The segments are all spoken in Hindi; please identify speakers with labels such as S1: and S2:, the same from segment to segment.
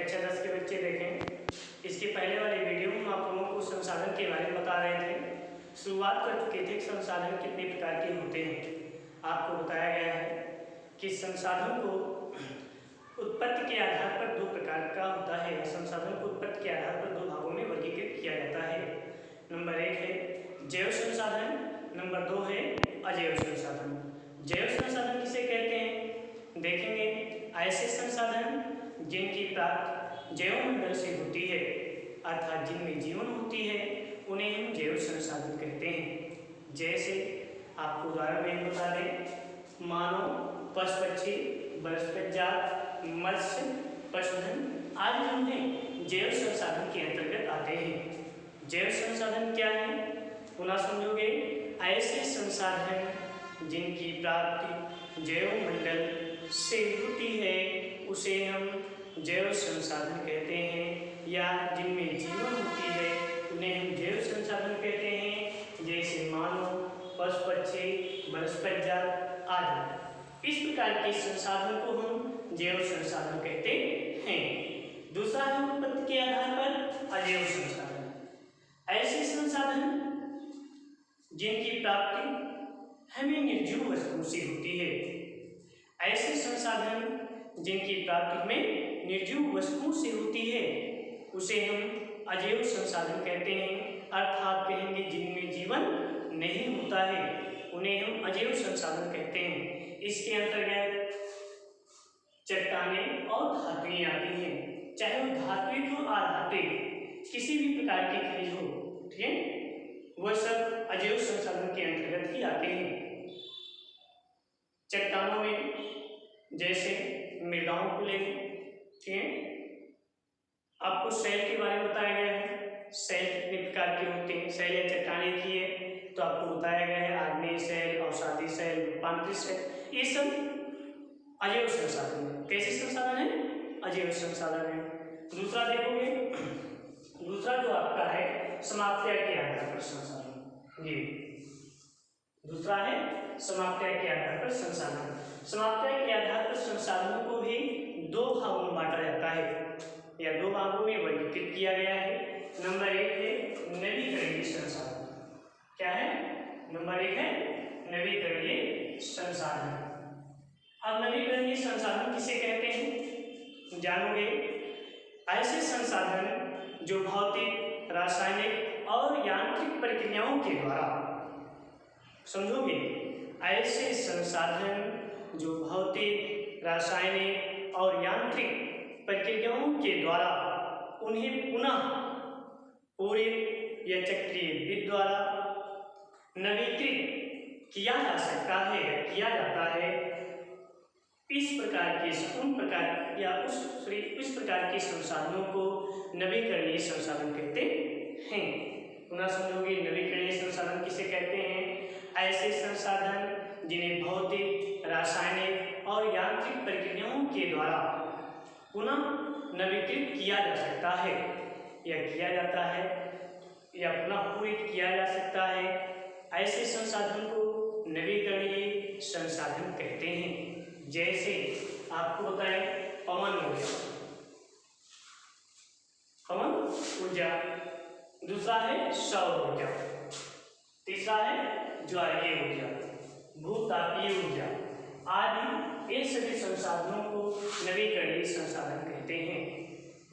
S1: कक्षा 10 के बच्चे देखें। इसके पहले वाले वीडियो में आप लोगों को संसाधन के बारे में बता रहे थे। शुरुआत कर चुके थे कि संसाधन कितने प्रकार के होते हैं। आपको बताया गया है कि संसाधन को उत्पत्ति के आधार पर दो प्रकार का होता है। संसाधन को उत्पत्ति के आधार पर दो भागों में वर्गीकृत किया जाता है। नंबर 1 है जैव संसाधन, नंबर 2 है अजैव संसाधन। जैव संसाधन किसे कहते हैं देखेंगे, ऐसे संसाधन जिनकी प्राप्ति जैव मंडल से होती है अर्थात जिनमें जीवन होती है उन्हें हम जैव संसाधन कहते हैं। जैसे आपको उदाहरण में बता दें, मानव, पशु पक्षी, वनस्पति जात, मत्स्य, पशुधन आदि जो हैं जैव संसाधन के अंतर्गत आते हैं। जैव संसाधन क्या है पुनः समझोगे, ऐसे संसाधन जिनकी प्राप्ति जैव मंडल से होती है उसे हम जैव संसाधन कहते हैं, या जिनमें जीवन होती है उन्हें हम जैव संसाधन कहते हैं। जैसे मानव, पशु पक्षी, वनस्पति जात आदि। इस प्रकार के संसाधन को हम जैव संसाधन कहते हैं। दूसरा है उत्पत्ति के आधार पर अजैव संसाधन। ऐसे संसाधन जिनकी प्राप्ति हमें निर्जीव वस्तुओं से होती है। ऐसे संसाधन जिनकी प्राप्ति हमें निर्जीव वस्तुओं से होती है उसे हम अजैव संसाधन कहते हैं। अर्थात कहेंगे जिनमें जीवन नहीं होता है उन्हें हम अजैव संसाधन कहते हैं। इसके अंतर्गत चट्टानें और धातुएं आती हैं, चाहे वो धात्विक हो अधात्विक, किसी भी प्रकार की खनिज हो, ठीक है, वह सब अजैव संसाधन के अंतर्गत ही आते हैं। चट्टानों में जैसे मृदाओं को लेकर, ठीक है, आपको सेल के बारे में बताया गया है। सेल कितने प्रकार के होते हैं, सेल या चट्टाने की है तो आपको बताया गया है आग्नेय सेल, अवसादी सेल, रूपांतरित सेल, ये सब अजैव संसाधन है। कैसे संसाधन है? अजैव संसाधन है। दूसरा देखोगे, दूसरा जो आपका है समाप्ति के आधार पर संसाधन, ये दूसरा है समाप्ति के आधार पर संसाधन। समाप्ति के आधार पर संसाधनों को भी दो भागों में बांटा जाता है या दो भागों में वर्गीकृत किया गया है। नंबर 1 है नवीकरणीय संसाधन। क्या है? नंबर 1 है नवीकरणीय संसाधन। अब नवीकरणीय संसाधन किसे कहते हैं जानोगे, ऐसे संसाधन जो भौतिक, रासायनिक और यांत्रिक प्रक्रियाओं के द्वारा, समझोगे, ऐसे संसाधन जो भौतिक, रासायनिक और यांत्रिक प्रक्रियाओं के द्वारा उन्हें पुनः पूरित या चक्रीय विधि द्वारा नवीकृत किया जा सकता है, किया जाता है। इस प्रकार के उन प्रकार या इस प्रकार के संसाधनों को नवीकरणीय संसाधन कहते हैं। पुनः समझोगे, नवीकरणीय संसाधन किसे कहते हैं? ऐसे संसाधन जिन्हें भौतिक, रासायनिक और यांत्रिक प्रक्रियाओं के द्वारा पुनः नवीकृत किया जा सकता है या किया जाता है या पुनः पूरित किया जा सकता है। ऐसे संसाधन को नवीकरणीय संसाधन कहते हैं। जैसे आपको बताएं पवन ऊर्जा, पवन ऊर्जा, दूसरा है सौर ऊर्जा, तीसरा है ज्वारीय ऊर्जा, भूतापीय ऊर्जा आदि। ये सभी संसाधनों को नवीकरणीय संसाधन कहते हैं।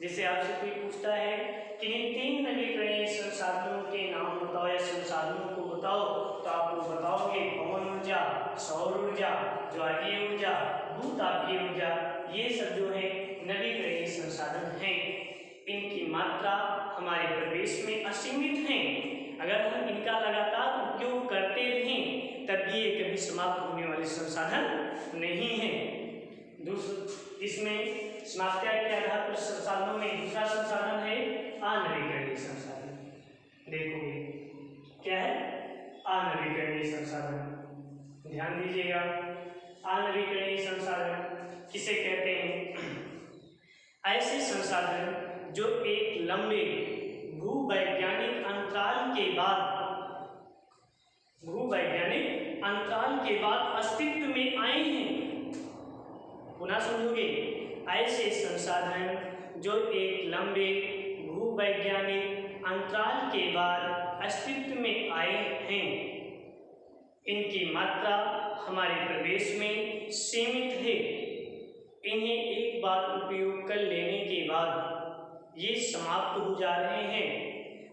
S1: जैसे आपसे कोई पूछता है कि इन 3 नवीकरणीय संसाधनों के नाम बताओ या संसाधनों को बताओ, तो आपको बताओगे पवन ऊर्जा, सौर ऊर्जा, ज्वारीय ऊर्जा, भूतापीय ऊर्जा। ये सब जो है नवीकरणीय संसाधन हैं। इनकी मात्रा हमारे प्रदेश में असीमित है। अगर हम इनका लगातार उपयोग करते रहें तब भी ये कभी समाप्त होने वाले संसाधन नहीं है। इसमें समाप्ति के आधार पर संसाधनों में दूसरा संसाधन है अनवीकरणीय संसाधन। देखोगे क्या है? अनवीकरणीय संसाधन, ध्यान दीजिएगा। अनवीकरणीय संसाधन किसे कहते हैं? ऐसे संसाधन जो एक लंबे भूवैज्ञानिक अंतराल के बाद अस्तित्व में आए हैं। पुनः समझोगे, ऐसे संसाधन जो एक लंबे भूवैज्ञानिक अंतराल के बाद अस्तित्व में आए हैं। इनकी मात्रा हमारे प्रदेश में सीमित है। इन्हें एक बार उपयोग कर लेने के बाद ये समाप्त हो जा रहे हैं।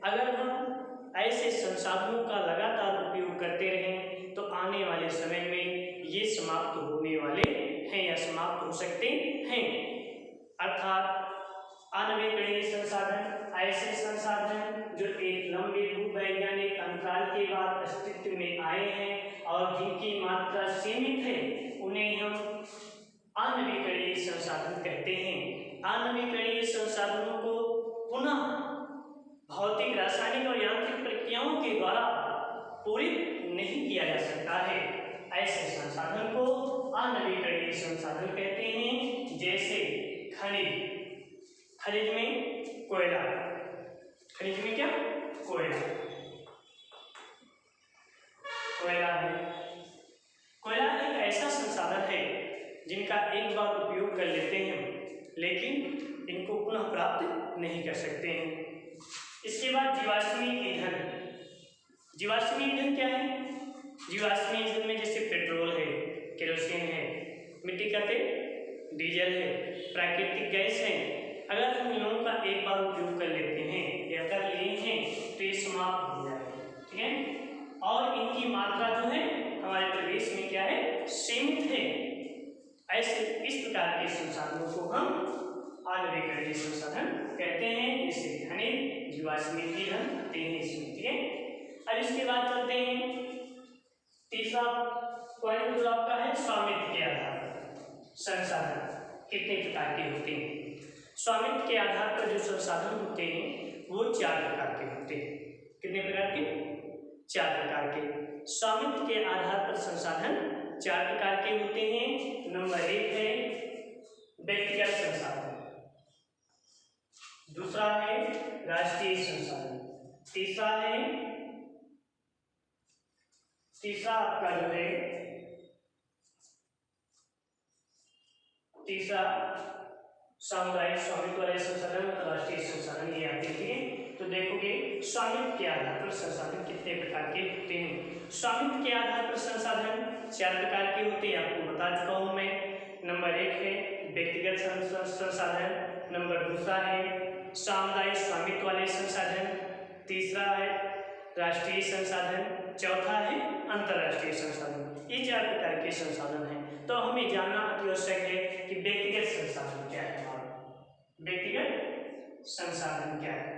S1: अगर हम ऐसे संसाधनों का लगातार उपयोग करते रहें तो आने वाले समय में ये समाप्त होने वाले हैं या समाप्त हो सकते हैं। अर्थात अनवीकरणीय संसाधन ऐसे संसाधन जो एक लंबे भूवैज्ञानिक अंतराल के बाद अस्तित्व में आए हैं और जिनकी मात्रा सीमित है, उन्हें हम अनवीकरणीय संसाधन कहते हैं। अनवीकरणीय संसाधनों को पुनः भौतिक, रासायनिक और यांत्रिक प्रक्रियाओं के द्वारा पूरित नहीं किया जा सकता है। ऐसे संसाधन को अनवीकरणीय संसाधन कहते हैं। जैसे खनिज, खनिज में कोयला, खनिज में क्या? कोयला, कोयला है। कोयला एक ऐसा संसाधन है जिनका एक बार उपयोग कर लेते हैं लेकिन इनको पुनः प्राप्त नहीं कर सकते हैं। इसके बाद जीवाश्मी ईंधन। जीवाश्मी ईंधन क्या है? जीवाश्मी ईंधन में जैसे पेट्रोल है, केरोसिन है, मिट्टी का तेल, डीजल है, प्राकृतिक गैस है। अगर हम इन लोगों का एक बार उपयोग कर लेते हैं या कर लिए हैं तो ये समाप्त हो जाएगा, ठीक है। और इनकी मात्रा जो है हमारे प्रदेश में क्या है? सीमित है। ऐसे इस प्रकार के संसाधनों को हम अनवीकरणीय संसाधन कहते हैं। जैसे खनिज, जीवाश्मी ईंधन, तेल, ठीक है। अब इसके बाद चलते हैं तीसरा पॉइंट जो आपका है स्वामित्व के आधार पर संसाधन कितने प्रकार के होते हैं। स्वामित्व के आधार पर जो संसाधन होते हैं वो 4 प्रकार के होते हैं। कितने प्रकार के? 4 प्रकार के। स्वामित्व के आधार पर संसाधन 4 प्रकार के होते हैं। नंबर 1 है व्यक्तिगत संसाधन, दूसरा है राष्ट्रीय संसाधन, तीसरा आपका जो है सामुदायिक स्वामित्व वाले संसाधन, राष्ट्रीय संसाधन, ये आते हैं। तो देखोगे स्वामित्व के आधार पर संसाधन कितने प्रकार के होते हैं। स्वामित्व के आधार पर संसाधन 4 प्रकार के होते हैं, आपको बता चुका हूं मैं। नंबर 1 है व्यक्तिगत संसाधन, नंबर 2 है सामुदायिक स्वामित्व वाले संसाधन, तीसरा है राष्ट्रीय संसाधन, चौथा है अंतरराष्ट्रीय संसाधन। ये 4 प्रकार के संसाधन हैं। तो हमें जानना आवश्यक है कि व्यक्तिगत संसाधन क्या है। व्यक्तिगत संसाधन क्या है?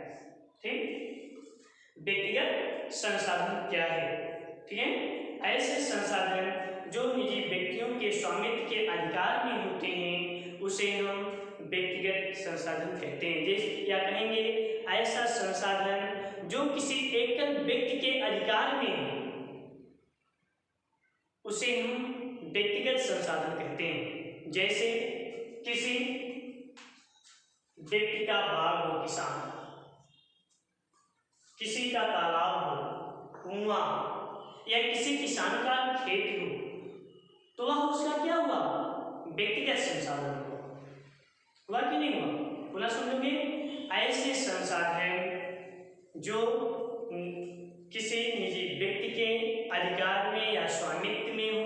S1: ठीक, व्यक्तिगत संसाधन क्या है? ठीक है। ऐसे संसाधन जो निजी व्यक्तियों के स्वामित्व के अधिकार में होते हैं उसे हम व्यक्तिगत संसाधन कहते हैं। जैसे क्या कहेंगे? ऐसा संसाधन जो किसी एकल व्यक्ति के अधिकार में है उसे हम व्यक्तिगत संसाधन कहते हैं। जैसे किसी व्यक्ति का बाग हो, किसान, किसी का तालाब हो, कुआं, या किसी किसान का खेत हो, तो वह उसका क्या हुआ? व्यक्तिगत संसाधन हुआ कि नहीं हुआ? पुनः समझोगे, ऐसे संसाधन जो किसी निजी व्यक्ति के अधिकार में या स्वामित्व में हो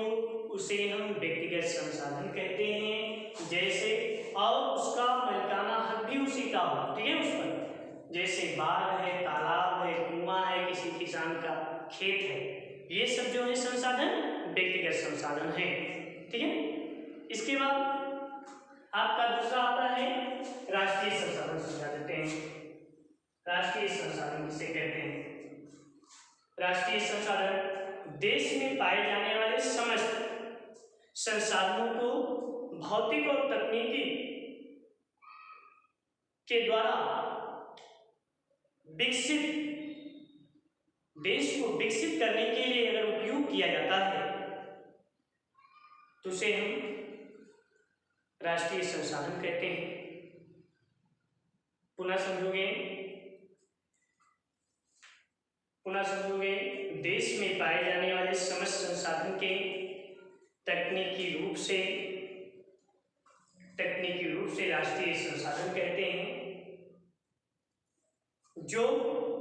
S1: उसे हम व्यक्तिगत संसाधन कहते हैं। जैसे और उसका मालिकाना हक भी उसी का हो, ठीक है, उस पर। जैसे बाग है, तालाब है, कुआं है, किसी किसान का खेत है, ये सब जो है संसाधन व्यक्तिगत संसाधन है, ठीक है। इसके बाद आपका दूसरा आता है राष्ट्रीय संसाधन। समझा देते हैं राष्ट्रीय संसाधन किसे कहते हैं। राष्ट्रीय संसाधन देश में पाए जाने वाले समस्त संसाधनों को भौतिक और तकनीकी के द्वारा विकसित, देश को विकसित करने के लिए अगर उपयोग किया जाता है तो उसे हम राष्ट्रीय संसाधन कहते हैं। पुनः समझोगे, देश में पाए जाने वाले समस्त संसाधन के तकनीकी रूप से राष्ट्रीय संसाधन कहते हैं। जो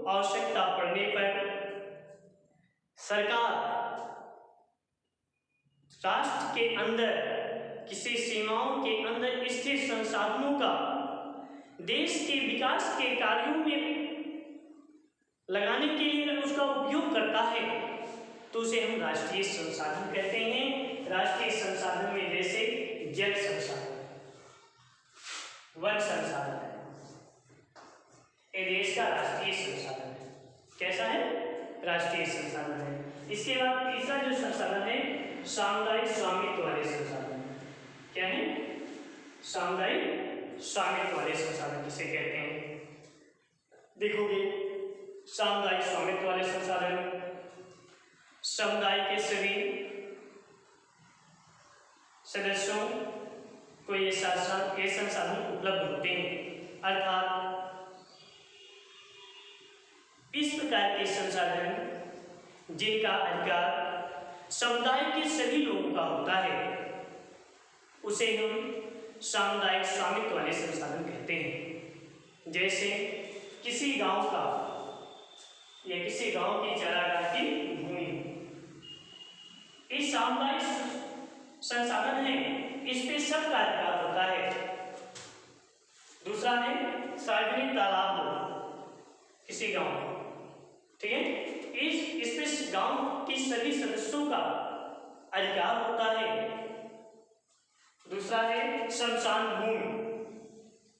S1: आवश्यकता पड़ने पर सरकार राष्ट्र के अंदर किसी सीमाओं के अंदर स्थित संसाधनों का देश के विकास के कार्यों में लगाने के लिए अगर उसका उपयोग करता है तो उसे हम राष्ट्रीय संसाधन कहते हैं। राष्ट्रीय संसाधन में जैसे जल संसाधन, वन संसाधन है, ये देश का राष्ट्रीय संसाधन है। कैसा है? राष्ट्रीय संसाधन है। इसके बाद तीसरा जो संसाधन है सामुदायिक स्वामित्व वाले संसाधन। क्या है? सामुदायिक स्वामित्व वाले संसाधन किसे कहते हैं? देखोगे, सामुदायिक स्वामित्व वाले संसाधन समुदाय के सभी सदस्यों को ये संसाधन उपलब्ध होते हैं। अर्थात इस प्रकार के संसाधन जिनका अधिकार समुदाय के सभी लोगों का होता है उसे हम सामुदायिक स्वामित्व वाले संसाधन कहते हैं। जैसे किसी गांव का या किसी गांव की चारागाह की भूमि, इस सामुदायिक संसाधन है, इस पे सबका अधिकार होता है। दूसरा है सार्वजनिक तालाब किसी गांव, ठीक है, इस पे गांव के सभी सदस्यों का अधिकार होता है। दूसरा है शमशान भूमि,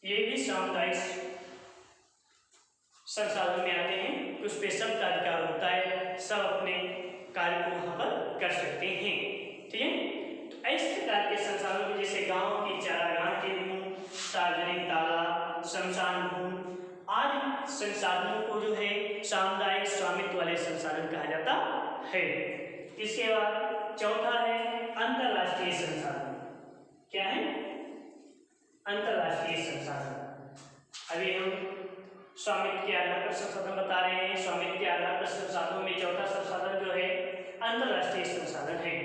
S1: ये भी सामुदायिक संसाधन में आते हैं, उस पे सबका अधिकार होता है, सब अपने कार्य को वहां पर कर सकते हैं। ठीक है, तो इस प्रकार के संसाधन जैसे गांव की चारागाह की भूमि, सार्वजनिक तालाब, शमशान भूमि आदि संसाधनों को जो है सामुदायिक स्वामित्व वाले संसाधन कहा जाता है। इसके बाद चौथा है अंतरराष्ट्रीय संसाधन। क्या है? अंतरराष्ट्रीय संसाधन। अभी हम स्वामित्व के आधार पर संसाधन बता रहे हैं। स्वामित्व के आधार पर संसाधनों में चौथा संसाधन जो है अंतरराष्ट्रीय संसाधन है।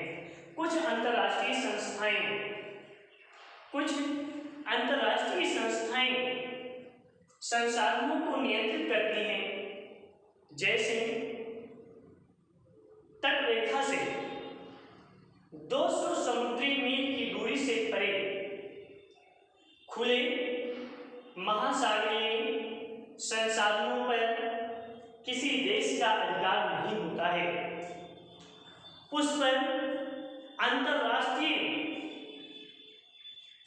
S1: कुछ अंतरराष्ट्रीय संस्थाएं संसाधनों को नियंत्रित करती हैं। जैसे तट रेखा से 200 समुद्री मील की दूरी से परे खुले महासागरीय संसाधनों पर किसी देश का अधिकार नहीं होता है, उस पर अंतरराष्ट्रीय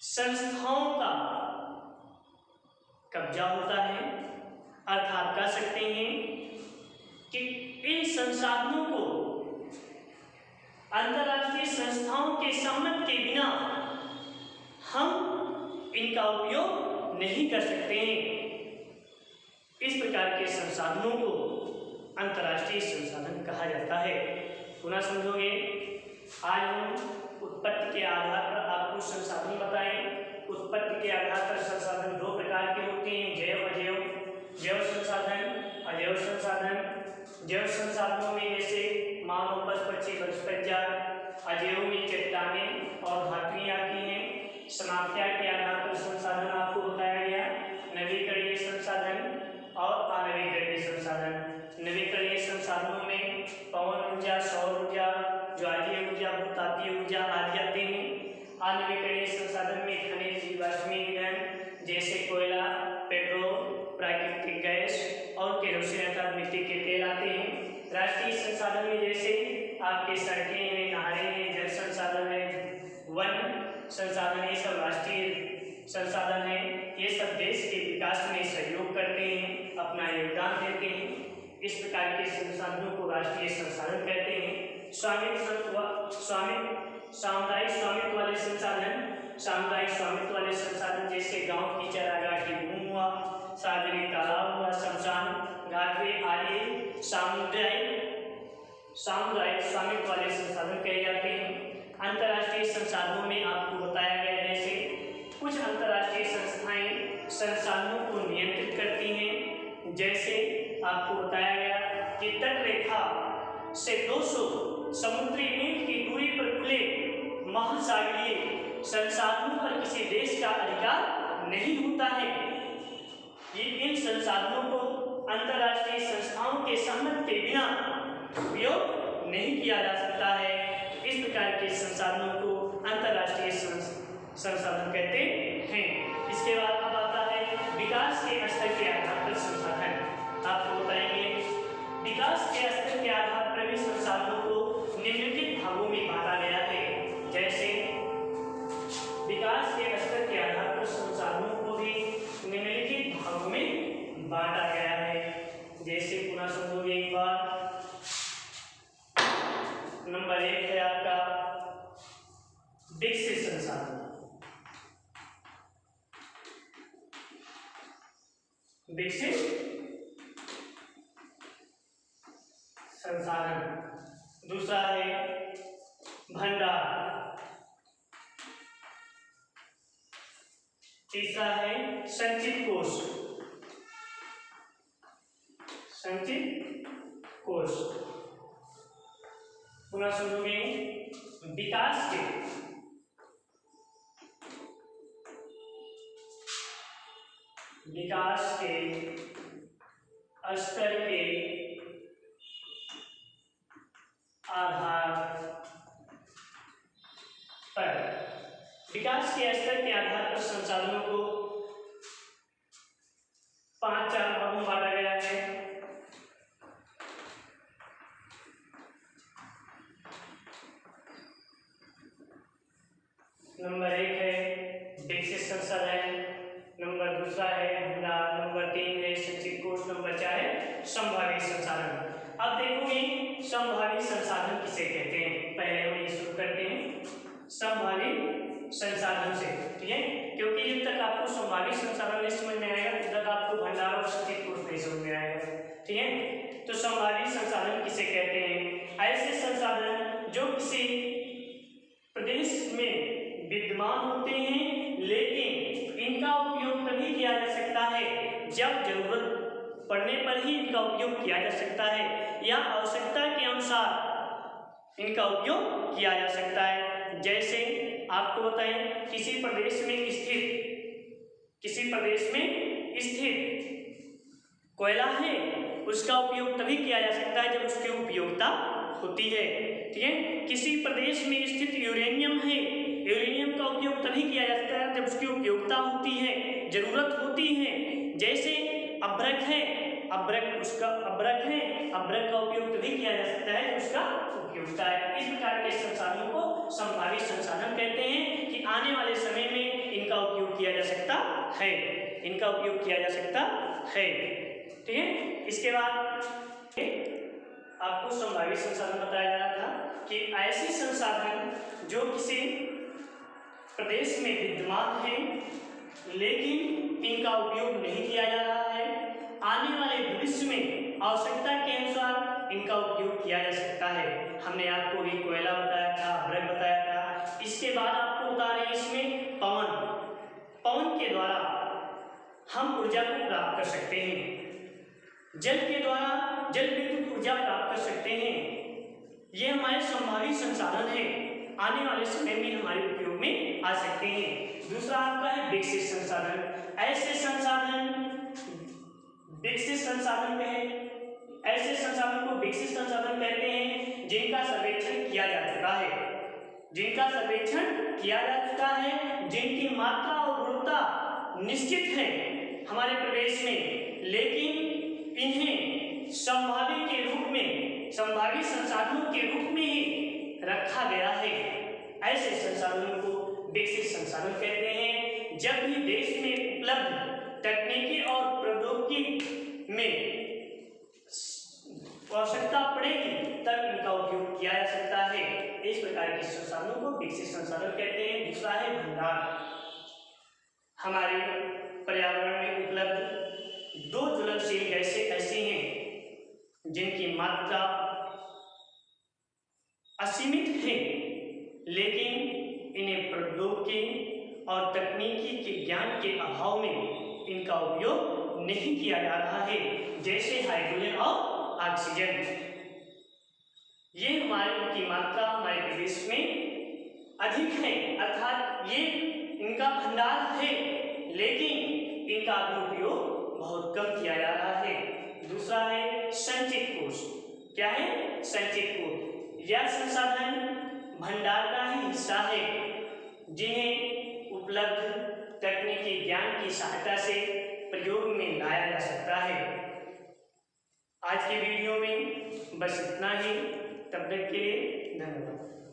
S1: संस्थाओं का कब्जा होता है। अर्थात कह सकते हैं कि इन संसाधनों को अंतरराष्ट्रीय संस्थाओं के सम्मति के बिना हम इनका उपयोग नहीं कर सकते हैं। इस प्रकार के संसाधनों को अंतरराष्ट्रीय संसाधन कहा जाता है। पुनः समझोगे, आज हम उत्पत्ति के आधार पर आपको संसाधन बताएं। उत्पत्ति के आधार पर संसाधन दो प्रकार के होते हैं, जैव अजैव। जैव संसाधन, अजैव संसाधन। जैव संसाधनों में जैसे मानव, पशु, पक्षी, वनस्पति। अजैव में चट्टानें और धातुएं आती हैं। समाप्त्या के आधार पर संसाधन आपको बताया गया, नवीकरणीय संसाधन और अनवीकरणीय संसाधन। नवीकरणीय संसाधनों में पवन ऊर्जा, सौर ऊर्जा, ज्वालीय ऊर्जा, भूतापीय ऊर्जा आदि आते हैं। अनवीकरणीय संसाधन में खनिज, जीवाश्मीय ईंधन जैसे कोयला, पेट्रोल, प्राकृतिक गैस और केरोसिन अर्थात मिट्टी के तेल आते हैं। राष्ट्रीय संसाधन में जैसे आपके सड़कें हैं, नहरें हैं, जल संसाधन है, वन संसाधन, ये सब राष्ट्रीय संसाधन है। ये सब देश के विकास में सहयोग करते हैं, अपना योगदान देते हैं। इस प्रकार के संसाधनों को राष्ट्रीय संसाधन कहते हैं। सामुदायिक स्वामित्व वाले संसाधन, सामुदायिक स्वामित्व वाले संसाधन जैसे गांव की चारागाह की भूमि हुआ, सार्वजनिक तालाब हुआ, शमशान घाटवे आदि सामुदायिक स्वामित्व वाले संसाधन कहे जाते हैं। अंतर्राष्ट्रीय संसाधनों में आपको बताया गया जैसे कुछ अंतर्राष्ट्रीय संस्थाएं संसाधनों को नियंत्रित करती हैं। जैसे आपको बताया गया कि तट रेखा से 200 समुद्री मील की दूरी पर खुले महासागरीय संसाधनों पर किसी देश का अधिकार नहीं होता है। ये इन संसाधनों को अंतर्राष्ट्रीय संस्थाओं के सम्मति के बिना उपयोग नहीं किया जा सकता है। इस प्रकार के संसाधनों को अंतर्राष्ट्रीय संसाधन कहते हैं। इसके बाद अब आता है विकास के स्तर के आधार पर संसाधन। आपको बताएंगे विकास के स्तर के आधार पर भी संसाधनों को निम्नलिखित भागों में बांटा गया है। जैसे विकास के स्तर के आधार पर संसाधनों को भी निम्नलिखित भागों में बांटा गया है। जैसे पुनः समझोगे एक बार, नंबर 1 है आपका विकसित संसाधन। विकसित संसाधन। दूसरा है भंडार। तीसरा है संचित कोष। संचित कोष। पुनः समझोगे विकास के स्तर के आधार पर, विकास के स्तर के आधार पर संसाधनों को 5-4 भागों में बांटा गया है। नंबर 1 है विकसित संसाधन, नंबर 2 है भंडार, नंबर 3 है संचित कोष, नंबर 4 है संभावित संसाधन। अब देखोगे संभावित संसाधन किसे कहते हैं। पहले हम ये शुरू करते हैं संभावित संसाधन से, ठीक है, क्योंकि जब तक आपको संभावित संसाधन नहीं समझ में आएगा तब तक आपको भंडार और संचित कोष नहीं समझ में आएगा, ठीक है। तो संभावित संसाधन किसे कहते हैं? ऐसे संसाधन जो किसी प्रदेश में विद्यमान होते हैं लेकिन इनका उपयोग तभी किया जा सकता है जब जरूरत पड़ने पर ही इनका उपयोग किया जा सकता है या आवश्यकता के अनुसार इनका उपयोग किया जा सकता है। जैसे आपको बताएं किसी प्रदेश में स्थित कोयला है, उसका उपयोग तभी किया जा सकता है जब उसकी उपयोगिता होती है, ठीक है। किसी प्रदेश में स्थित यूरेनियम है, यूरेनियम का उपयोग तभी किया जा सकता है जब उसकी उपयोगिता होती है, जरूरत होती है। जैसे अभ्रक है, अभ्रक का उपयोग तभी किया जा सकता है जब उसका उपयोगिता है। इस प्रकार के संसाधनों को संभावित संसाधन कहते हैं कि आने वाले समय में इनका उपयोग किया जा सकता है, ठीक है। इसके बाद आपको संभावित संसाधन बताया जा रहा था कि ऐसे संसाधन जो किसी प्रदेश में विद्यमान है लेकिन इनका उपयोग नहीं किया जा रहा है, आने वाले भविष्य में आवश्यकता के अनुसार इनका उपयोग किया जा सकता है। हमने आपको भी कोयला बताया था, अभ्रक बताया था। इसके बाद आपको बता रहे हैं इसमें पवन के द्वारा हम ऊर्जा को प्राप्त कर सकते हैं, जल के द्वारा जल विद्युत ऊर्जा प्राप्त कर सकते हैं। ये हमारे संभावित संसाधन है, आने वाले समय में हमारे उपयोग में आ सकते हैं। दूसरा आपका है विकसित संसाधन। ऐसे संसाधन विकसित संसाधन ऐसे संसाधन को विकसित संसाधन कहते हैं जिनका सर्वेक्षण किया जा चुका है, जिनकी मात्रा और गुणवत्ता निश्चित है हमारे प्रदेश में, लेकिन इन्हें संभावित संसाधनों के रूप में ही रखा गया है। ऐसे संसाधनों को विकसित संसाधन कहते हैं। जब भी देश में उपलब्ध तकनीकी और प्रौद्योगिकी में आवश्यकता पड़ेगी तब इनका उपयोग किया जा सकता है। इस प्रकार के संसाधनों को विकसित संसाधन कहते हैं। दूसरा है भंडार। हमारे पर्यावरण में उपलब्ध 2 ज्वलनशील गैसें ऐसी हैं जिनकी मात्रा असीमित है, लेकिन इन्हें प्रौद्योगिकी और तकनीकी के ज्ञान के अभाव में इनका उपयोग नहीं किया जा रहा है, जैसे हाइड्रोजन और ऑक्सीजन। ये इनकी मात्रा हमारे प्रदेश में अधिक है, अर्थात ये इनका भंडार है, लेकिन इनका उपयोग बहुत कम किया जा रहा है। दूसरा है संचित कोष। क्या है? संचित कोष। यह संसाधन भंडार का ही हिस्सा है जिन्हें उपलब्ध तकनीकी ज्ञान की सहायता से प्रयोग में लाया जा सकता है। आज के वीडियो में बस इतना ही। तब तक के लिए धन्यवाद।